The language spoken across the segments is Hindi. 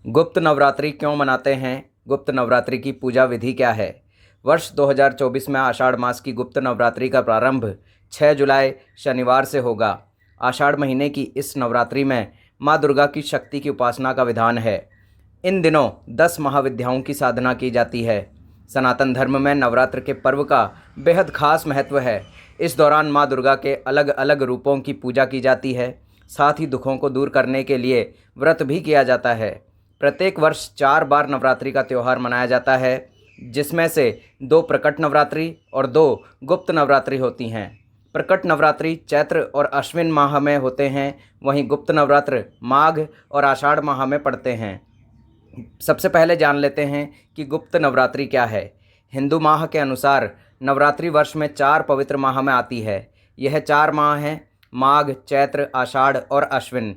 गुप्त नवरात्रि क्यों मनाते हैं? गुप्त नवरात्रि की पूजा विधि क्या है? वर्ष 2024 में आषाढ़ मास की गुप्त नवरात्रि का प्रारंभ 6 जुलाई शनिवार से होगा। आषाढ़ महीने की इस नवरात्रि में माँ दुर्गा की शक्ति की उपासना का विधान है। इन दिनों 10 महाविद्याओं की साधना की जाती है। सनातन धर्म में नवरात्र के पर्व का बेहद खास महत्व है। इस दौरान माँ दुर्गा के अलग अलग रूपों की पूजा की जाती है। साथ ही दुखों को दूर करने के लिए व्रत भी किया जाता है। प्रत्येक वर्ष 4 बार नवरात्रि का त्यौहार मनाया जाता है, जिसमें से 2 प्रकट नवरात्रि और 2 गुप्त नवरात्रि होती हैं। प्रकट नवरात्रि चैत्र और अश्विन माह में होते हैं, वहीं गुप्त नवरात्र माघ और आषाढ़ माह में पड़ते हैं। सबसे पहले जान लेते हैं कि गुप्त नवरात्रि क्या है। हिंदू माह के अनुसार नवरात्रि वर्ष में 4 पवित्र माह में आती है। यह 4 माह हैं: माघ, चैत्र, आषाढ़ और अश्विन।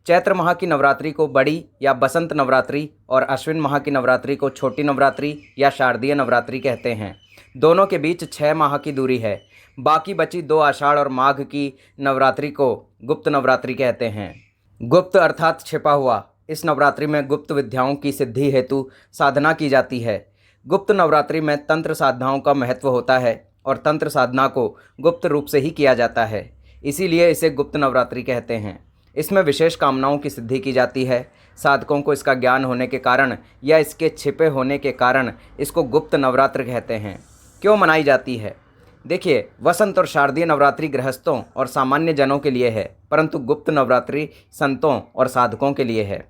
चैत्र माह की नवरात्रि को बड़ी या बसंत नवरात्रि और अश्विन माह की नवरात्रि को छोटी नवरात्रि या शारदीय नवरात्रि कहते हैं। दोनों के बीच 6 माह की दूरी है। बाकी बची 2 आषाढ़ और माघ की नवरात्रि को गुप्त नवरात्रि कहते हैं। गुप्त अर्थात छिपा हुआ। इस नवरात्रि में गुप्त विद्याओं की सिद्धि हेतु साधना की जाती है। गुप्त नवरात्रि में तंत्र साधनाओं का महत्व होता है और तंत्र साधना को गुप्त रूप से ही किया जाता है, इसीलिए इसे गुप्त नवरात्रि कहते हैं। इसमें विशेष कामनाओं की सिद्धि की जाती है। साधकों को इसका ज्ञान होने के कारण या इसके छिपे होने के कारण इसको गुप्त नवरात्र कहते हैं। क्यों मनाई जाती है? देखिए, वसंत और शारदीय नवरात्रि गृहस्थों और सामान्य जनों के लिए है, परंतु गुप्त नवरात्रि संतों और साधकों के लिए है।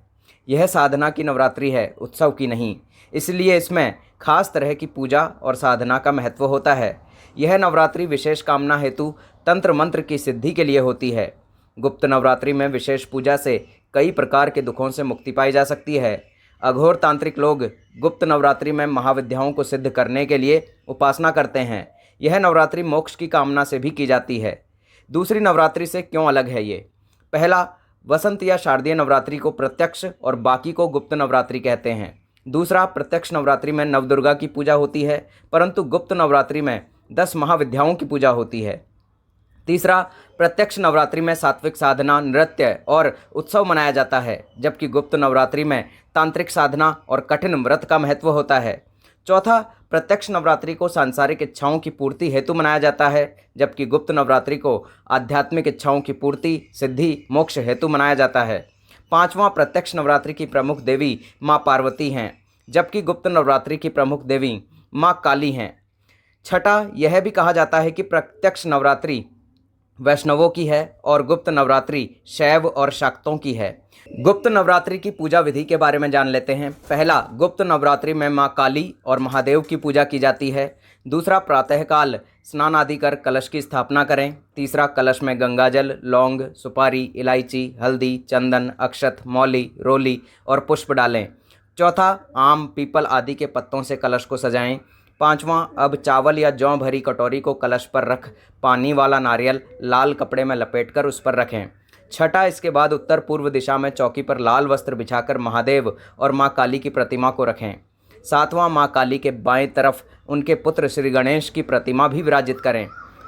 यह साधना की नवरात्रि है, उत्सव की नहीं। इसलिए इसमें खास तरह की पूजा और साधना का महत्व होता है। यह नवरात्रि विशेष कामना हेतु तंत्र मंत्र की सिद्धि के लिए होती है। गुप्त नवरात्रि में विशेष पूजा से कई प्रकार के दुखों से मुक्ति पाई जा सकती है। अघोर तांत्रिक लोग गुप्त नवरात्रि में महाविद्याओं को सिद्ध करने के लिए उपासना करते हैं। यह नवरात्रि मोक्ष की कामना से भी की जाती है। दूसरी नवरात्रि से क्यों अलग है ये? पहला, वसंत या शारदीय नवरात्रि को प्रत्यक्ष और बाकी को गुप्त नवरात्रि कहते हैं। दूसरा, प्रत्यक्ष नवरात्रि में नवदुर्गा की पूजा होती है, परंतु गुप्त नवरात्रि में 10 महाविद्याओं की पूजा होती है। तीसरा, प्रत्यक्ष नवरात्रि में सात्विक साधना, नृत्य और उत्सव मनाया जाता है, जबकि गुप्त नवरात्रि में तांत्रिक साधना और कठिन व्रत का महत्व होता है। चौथा, प्रत्यक्ष नवरात्रि को सांसारिक इच्छाओं की पूर्ति हेतु मनाया जाता है, जबकि गुप्त नवरात्रि को आध्यात्मिक इच्छाओं की पूर्ति, सिद्धि, मोक्ष हेतु मनाया जाता है। पांचवां, प्रत्यक्ष नवरात्रि की प्रमुख देवी माँ पार्वती हैं, जबकि गुप्त नवरात्रि की प्रमुख देवी माँ काली हैं। छठा, यह भी कहा जाता है कि प्रत्यक्ष नवरात्रि वैष्णवों की है और गुप्त नवरात्रि शैव और शाक्तों की है। गुप्त नवरात्रि की पूजा विधि के बारे में जान लेते हैं। पहला, गुप्त नवरात्रि में माँ काली और महादेव की पूजा की जाती है। दूसरा, प्रातःकाल स्नान आदि कर कलश की स्थापना करें। तीसरा, कलश में गंगाजल, लौंग, सुपारी, इलायची, हल्दी, चंदन, अक्षत, मौली, रोली और पुष्प डालें। चौथा, आम, पीपल आदि के पत्तों से कलश को सजाएं। पांचवां, अब चावल या जौ भरी कटोरी को कलश पर रख पानी वाला नारियल लाल कपड़े में लपेटकर उस पर रखें। छठा, इसके बाद उत्तर पूर्व दिशा में चौकी पर लाल वस्त्र बिछाकर महादेव और माँ काली की प्रतिमा को रखें। सातवां, माँ काली के बाएं तरफ उनके पुत्र श्री गणेश की प्रतिमा भी विराजित करें।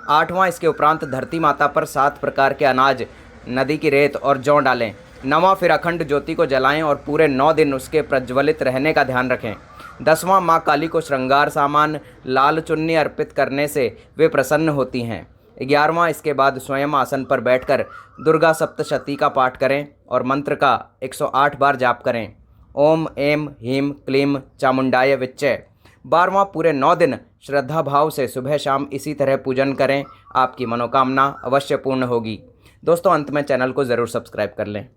आठवां, इसके उपरांत धरती माता पर 7 प्रकार के अनाज, नदी की रेत और जौ डालें। नवां, फिर अखंड ज्योति को जलाएं और पूरे 9 दिन उसके प्रज्वलित रहने का ध्यान रखें। 10वां, माँ काली को श्रृंगार सामान, लाल चुन्नी अर्पित करने से वे प्रसन्न होती हैं। 11वां, इसके बाद स्वयं आसन पर बैठकर दुर्गा सप्तशती का पाठ करें और मंत्र का 108 बार जाप करें। ओम ऐं ह्रीं क्लीं चामुंडाय विच्चे। 12वां, पूरे 9 दिन श्रद्धा भाव से सुबह शाम इसी तरह पूजन करें। आपकी मनोकामना अवश्य पूर्ण होगी। दोस्तों, अंत में चैनल को ज़रूर सब्सक्राइब कर लें।